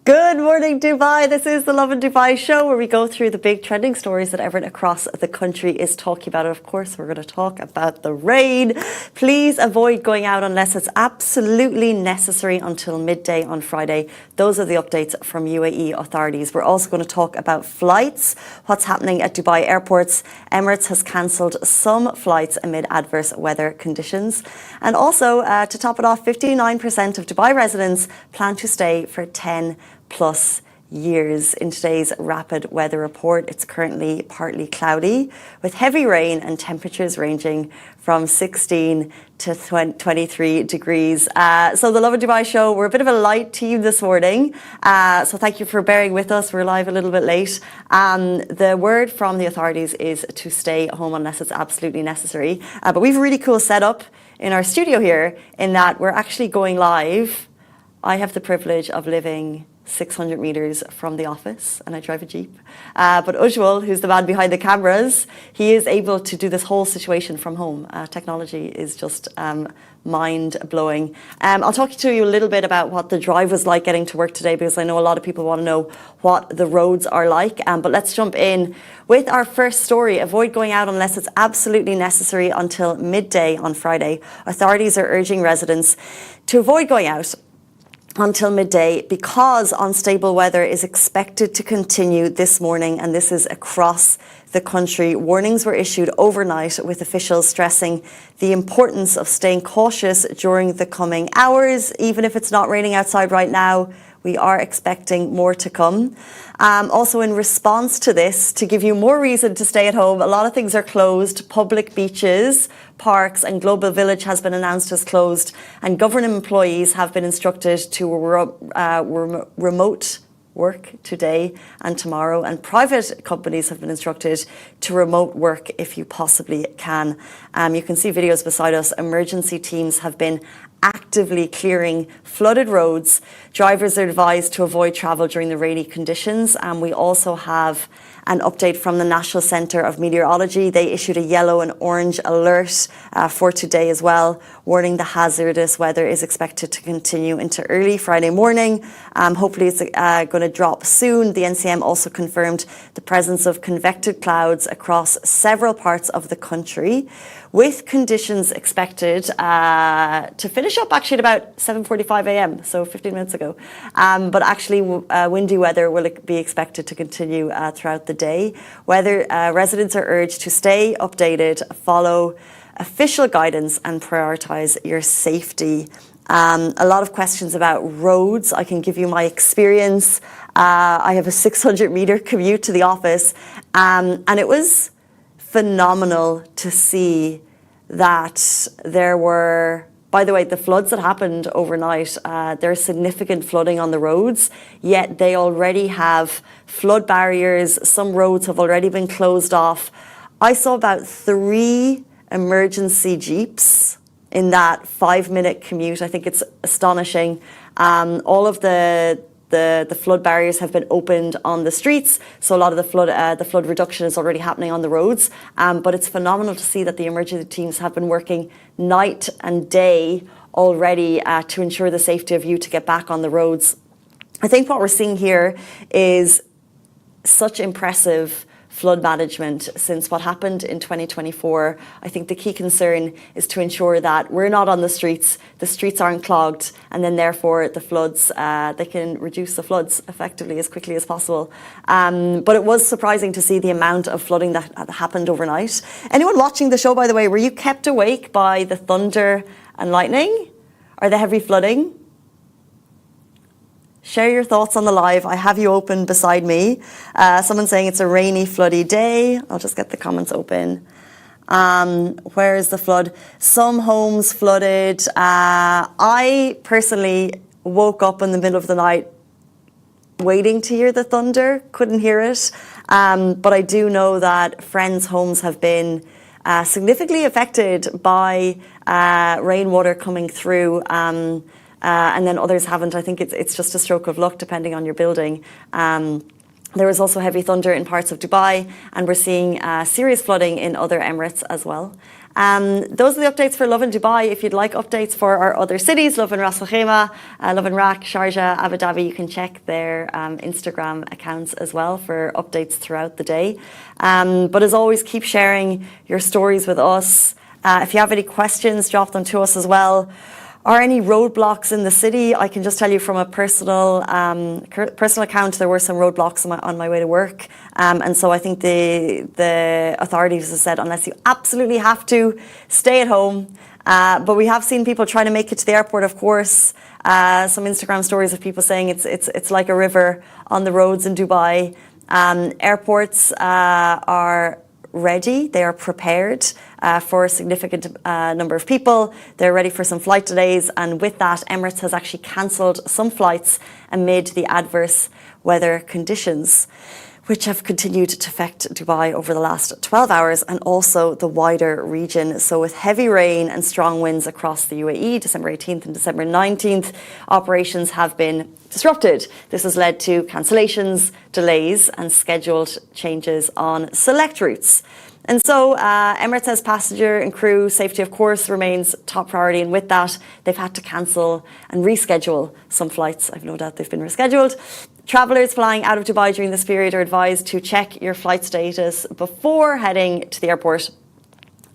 Good morning, Dubai. This is the Lovin Dubai show where we go through the big trending stories that everyone across the country is talking about. And of course, we're going to talk about the rain. Please avoid going out unless it's absolutely necessary until midday on Friday. Those are the updates from UAE authorities. We're also going to talk about flights, what's happening at Dubai airports. Emirates has cancelled some flights amid adverse weather conditions. And also, to top it off, 59% of Dubai residents plan to stay for 10 plus years. In today's rapid weather report, it's currently partly cloudy with heavy rain and temperatures ranging from 16 to 23 degrees. So the Lovin Dubai show, we're a bit of a light team this morning. So thank you for bearing with us. We're live a little bit late. The word from the authorities is to stay home unless it's absolutely necessary. But we have a really cool setup in our studio here in that we're actually going live. I have the privilege of living 600 meters from the office and I drive a Jeep. But Ujwal, who's the man behind the cameras, he is able to do this whole situation from home. Technology is just mind-blowing. I'll talk to you a little bit about what the drive was like getting to work today because I know a lot of people want to know what the roads are like. But let's jump in with our first story. Avoid going out unless it's absolutely necessary until midday on Friday. Authorities are urging residents to avoid going out until midday because unstable weather is expected to continue this morning, and this is across the country. Warnings were issued overnight with officials stressing the importance of staying cautious during the coming hours. Even if it's not raining outside right now, we are expecting more to come. Also, in response to this, to give you more reason to stay at home, a lot of things are closed. Public beaches, parks and Global Village has been announced as closed, and government employees have been instructed to remote work today and tomorrow, and private companies have been instructed to remote work if you possibly can. You can see videos beside us. Emergency teams have been actively clearing flooded roads. Drivers are advised to avoid travel during the rainy conditions. And we also have an update from the National Centre of Meteorology. They issued a yellow and orange alert for today as well, warning the hazardous weather is expected to continue into early Friday morning. Hopefully it's going to drop soon. The NCM also confirmed the presence of convected clouds across several parts of the country, with conditions expected to finish up actually at about 7:45 a.m., so 15 minutes ago. But actually windy weather will be expected to continue throughout the day. Residents are urged to stay updated, follow official guidance and prioritise your safety. A lot of questions about roads. I can give you my experience. I have a 600-metre commute to the office, and it was phenomenal to see that there were, by the way, the floods that happened overnight, there's significant flooding on the roads, yet they already have flood barriers. Some roads have already been closed off. I saw about 3 emergency jeeps in that 5-minute commute. I think it's astonishing. All of the the flood barriers have been opened on the streets, so a lot of the flood reduction is already happening on the roads. But it's phenomenal to see that the emergency teams have been working night and day already to ensure the safety of you to get back on the roads. I think what we're seeing here is such impressive flood management since what happened in 2024. I think the key concern is to ensure that we're not on the streets aren't clogged, and then therefore the floods, they can reduce the floods effectively as quickly as possible. But it was surprising to see the amount of flooding that happened overnight. Anyone watching the show, by the way, were you kept awake by the thunder and lightning or the heavy flooding? Share your thoughts on the live. I have you open beside me. Someone's saying it's a rainy, floody day. I'll just get the comments open. Where is the flood? Some homes flooded. I personally woke up in the middle of the night waiting to hear the thunder. Couldn't hear it. But I do know that friends' homes have been significantly affected by rainwater coming through. And then others haven't. I think it's just a stroke of luck depending on your building. There was also heavy thunder in parts of Dubai, and we're seeing serious flooding in other Emirates as well. Those are the updates for Lovin Dubai. If you'd like updates for our other cities, Lovin Ras Al Khaimah, Lovin Rak, Sharjah, Abu Dhabi, you can check their Instagram accounts as well for updates throughout the day. But as always, keep sharing your stories with us. If you have any questions, drop them to us as well. Are any roadblocks in the city? I can just tell you from a personal account, there were some roadblocks on my way to work. And so I think the authorities have said, unless you absolutely have to, stay at home. But we have seen people trying to make it to the airport, of course. Some Instagram stories of people saying it's like a river on the roads in Dubai. Airports are ready. They are prepared for a significant number of people. They're ready for some flight delays. And with that, Emirates has actually cancelled some flights amid the adverse weather conditions, which have continued to affect Dubai over the last 12 hours and also the wider region. So with heavy rain and strong winds across the UAE, December 18th and December 19th, operations have been disrupted. This has led to cancellations, delays and scheduled changes on select routes. And so Emirates says passenger and crew safety, of course, remains top priority. And with that, they've had to cancel and reschedule some flights. I've no doubt they've been rescheduled. Travellers flying out of Dubai during this period are advised to check your flight status before heading to the airport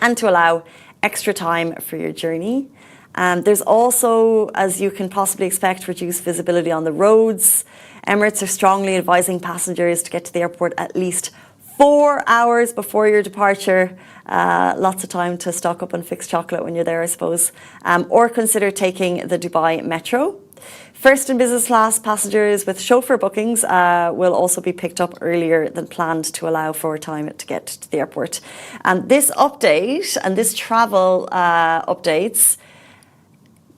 and to allow extra time for your journey. There's also, as you can possibly expect, reduced visibility on the roads. Emirates are strongly advising passengers to get to the airport at least 4 hours before your departure. Lots of time to stock up on fixed chocolate when you're there, I suppose. Or consider taking the Dubai Metro. First and business class passengers with chauffeur bookings will also be picked up earlier than planned to allow for time to get to the airport. This update and this travel updates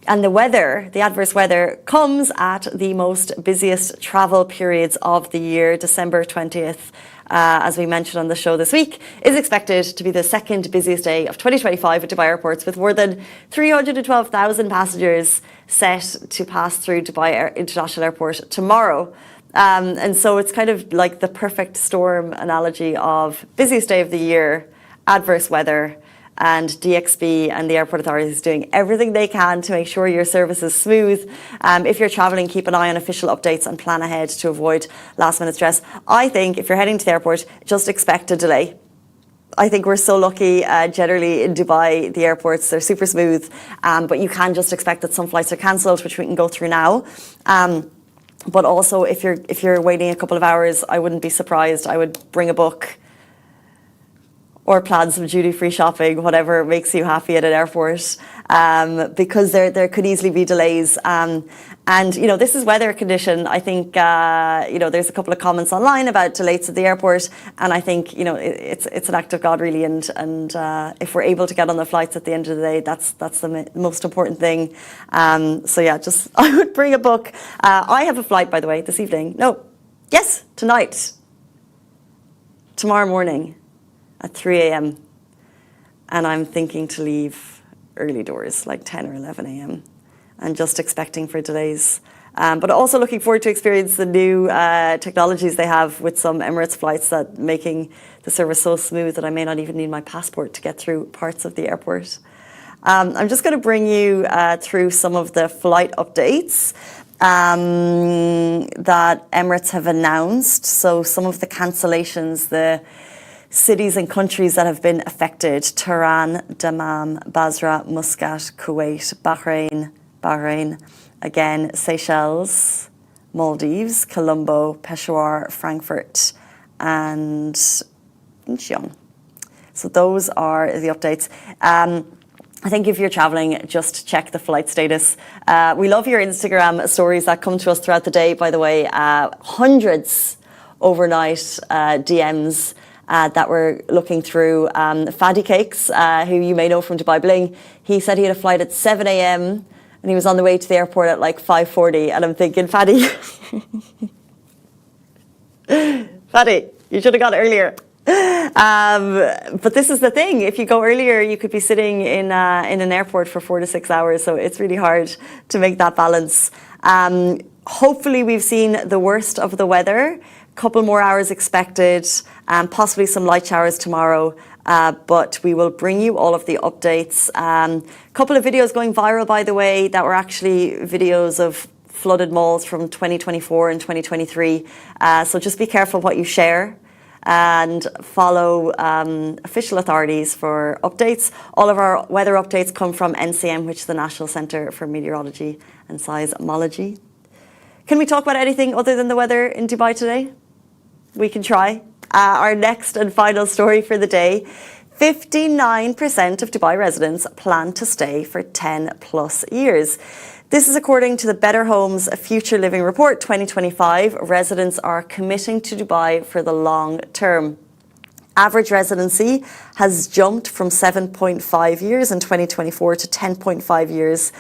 and the weather, the adverse weather, comes at the most busiest travel periods of the year. December 20th, as we mentioned on the show this week, is expected to be the second busiest day of 2025 at Dubai airports, with more than 312,000 passengers set to pass through Dubai International Airport tomorrow. And so it's kind of like the perfect storm analogy of busiest day of the year, adverse weather, and DXB and the airport authorities doing everything they can to make sure your service is smooth. If you're travelling, keep an eye on official updates and plan ahead to avoid last minute stress. I think if you're heading to the airport, just expect a delay. I think we're so lucky generally in Dubai, the airports, they're super smooth, but you can just expect that some flights are cancelled, which we can go through now. But also if you're waiting a couple of hours, I wouldn't be surprised. I would bring a book or plan some duty-free shopping, whatever makes you happy at an airport, because there could easily be delays. And, you know, this is weather condition. I think, you know, there's a couple of comments online about delays at the airport, and I think, you know, it's an act of God, really. And if we're able to get on the flights at the end of the day, that's the most important thing. So, yeah, just I would bring a book. I have a flight, by the way, this evening. No, yes, tonight. Tomorrow morning at 3 a.m. And I'm thinking to leave early doors, like 10 or 11 a.m. and just expecting for delays. But also looking forward to experience the new technologies they have with some Emirates flights that making the service so smooth that I may not even need my passport to get through parts of the airport. I'm just going to bring you through some of the flight updates that Emirates have announced. So some of the cancellations, the cities and countries that have been affected: Tehran, Dammam, Basra, Muscat, Kuwait, Bahrain, again, Seychelles, Maldives, Colombo, Peshawar, Frankfurt, and Incheon. So those are the updates. I think if you're traveling, just check the flight status. We love your Instagram stories that come to us throughout the day, by the way. Hundreds overnight DMs that we're looking through. Fadi Cakes, who you may know from Dubai Bling, he said he had a flight at 7 a.m. and he was on the way to the airport at like 5:40. And I'm thinking, Fadi, Fadi, you should have got earlier. But this is the thing. If you go earlier, you could be sitting in an airport for 4 to 6 hours. So it's really hard to make that balance. Hopefully, we've seen the worst of the weather. Couple more hours expected, possibly some light showers tomorrow. But we will bring you all of the updates. Couple of videos going viral, by the way, that were actually videos of flooded malls from 2024 and 2023. So just be careful what you share and follow official authorities for updates. All of our weather updates come from NCM, which is the National Centre for Meteorology and Seismology. Can we talk about anything other than the weather in Dubai today? We can try. Our next and final story for the day: 59% of Dubai residents plan to stay for 10 plus years. This is according to the Better Homes Future Living Report 2025. Residents are committing to Dubai for the long term. Average residency has jumped from 7.5 years in 2024 to 10.5 years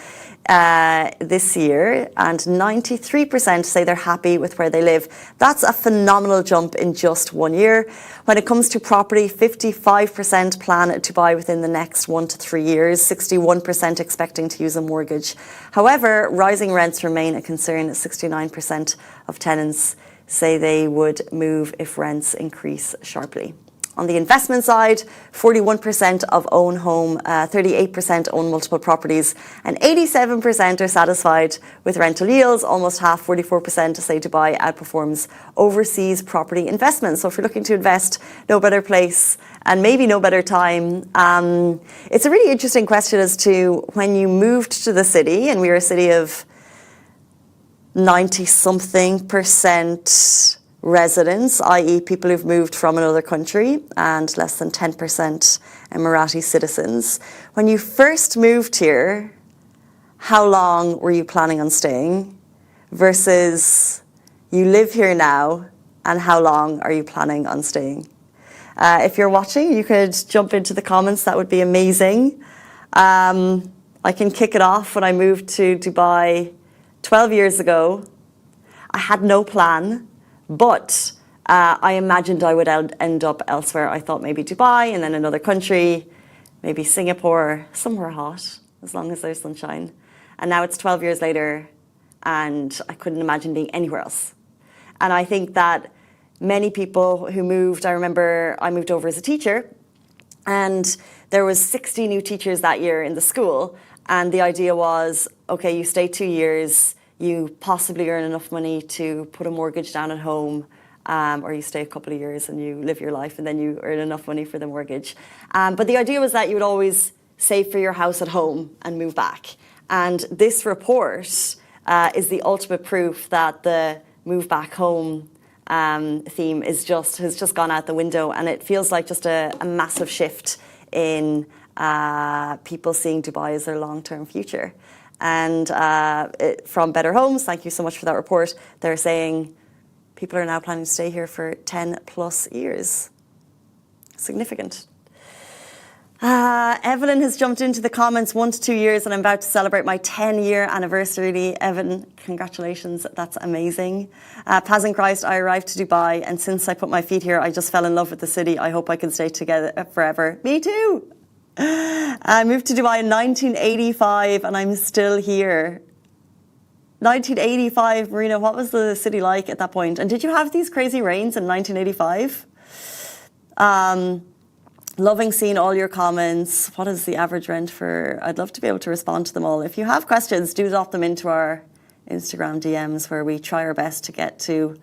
this year, and 93% say they're happy with where they live. That's a phenomenal jump in just 1 year. When it comes to property, 55% plan to buy within the next 1 to 3 years, 61% expecting to use a mortgage. However, rising rents remain a concern. 69% of tenants say they would move if rents increase sharply. On the investment side, 41% of own home, 38% own multiple properties, and 87% are satisfied with rental yields. Almost half, 44%, say Dubai outperforms overseas property investments. So if you're looking to invest, no better place and maybe no better time. It's a really interesting question as to when you moved to the city, and we are a city of 90-something% residents, i.e. people who've moved from another country, and less than 10% Emirati citizens. When you first moved here, how long were you planning on staying versus you live here now, and how long are you planning on staying? If you're watching, you could jump into the comments. That would be amazing. I can kick it off. When I moved to Dubai 12 years ago, I had no plan. But I imagined I would end up elsewhere. I thought maybe Dubai and then another country, maybe Singapore, somewhere hot, as long as there's sunshine. And now it's 12 years later, and I couldn't imagine being anywhere else. And I think that many people who moved, I remember I moved over as a teacher, and there was 60 new teachers that year in the school. And the idea was, okay, you stay 2 years, you possibly earn enough money to put a mortgage down at home, or you stay a couple of years and you live your life and then you earn enough money for the mortgage. But the idea was that you would always save for your house at home and move back. And this report is the ultimate proof that the move back home theme has just gone out the window. And it feels like just a massive shift in people seeing Dubai as their long-term future. And from Better Homes, thank you so much for that report, they're saying people are now planning to stay here for 10 plus years. Significant. Evelyn has jumped into the comments, 1 to 2 years, and I'm about to celebrate my 10-year anniversary. Evan, congratulations, that's amazing. Paz in Christ, I arrived to Dubai, and since I put my feet here, I just fell in love with the city. I hope I can stay together forever. Me too. I moved to Dubai in 1985 and I'm still here. 1985, Marina, what was the city like at that point? And did you have these crazy rains in 1985? Loving seeing all your comments. What is the average rent for? I'd love to be able to respond to them all. If you have questions, do drop them into our Instagram DMs, where we try our best to get to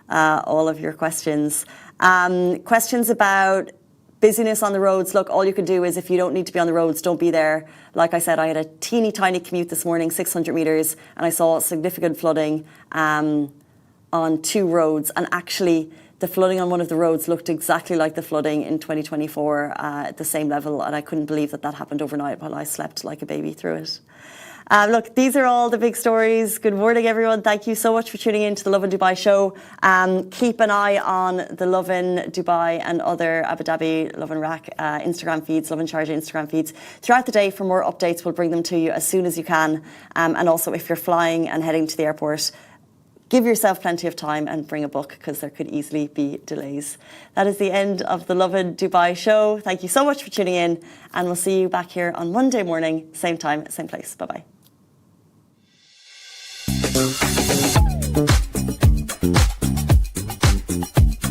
all of your questions. Questions about busyness on the roads. Look, all you can do is, if you don't need to be on the roads, don't be there. Like I said, I had a teeny tiny commute this morning, 600 metres, and I saw significant flooding on 2 roads. And actually, the flooding on one of the roads looked exactly like the flooding in 2024 at the same level. And I couldn't believe that that happened overnight while I slept like a baby through it. Look, these are all the big stories. Good morning, everyone. Thank you so much for tuning in to the Lovin Dubai show. Keep an eye on the Lovin Dubai and other Abu Dhabi, Lovin Rack Instagram feeds, Lovin Sharjah Instagram feeds throughout the day. For more updates, we'll bring them to you as soon as you can. And also, if you're flying and heading to the airport, give yourself plenty of time and bring a book, because there could easily be delays. That is the end of the Lovin Dubai show. Thank you so much for tuning in, and we'll see you back here on Monday morning, same time, same place. Bye-bye.